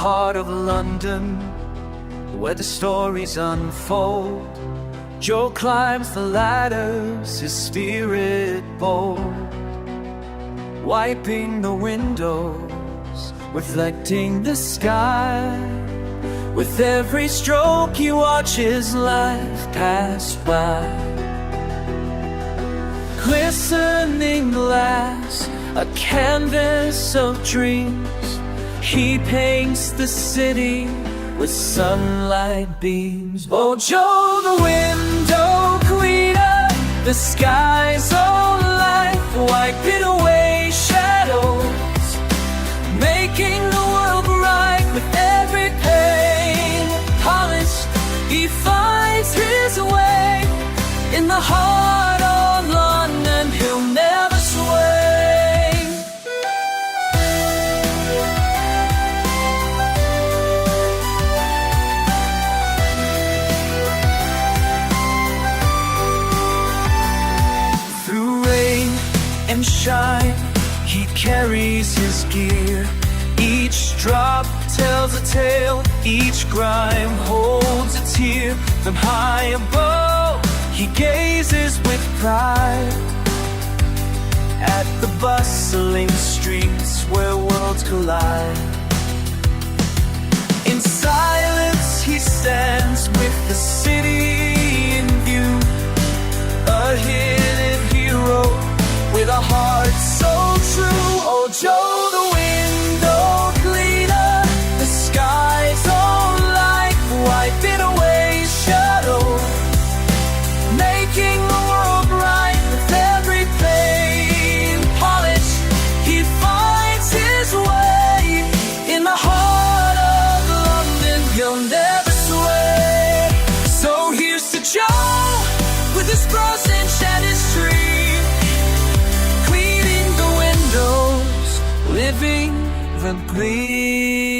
heart of London, where the stories unfold, Joe climbs the ladders, his spirit bold, wiping the windows, reflecting the sky. With every stroke he watches life pass by. Glistening glass, a canvas of dreams, he paints the city with sunlight beams. Oh, Joe the window cleaner, the sky's own light, wiping away shadows, making the world bright. With every pane polished, he finds his way. In the heart of London, he'll never sway. Through rain and shine, he carries his gear. Each drop tells a tale, each grime holds a tear. From high above, he gazes with pride at the bustling streets where worlds collide. In silence he stands with the city in view, a hidden hero with a heart so true. Oh, Joe the window cleaner, the sky's own light, wiping away shadows, making the world bright. With every pane polished, he finds his way. In the heart of London, he'll never sway. So here's to Joe, with his brush and shattered street, cleaning the windows, living the gleam.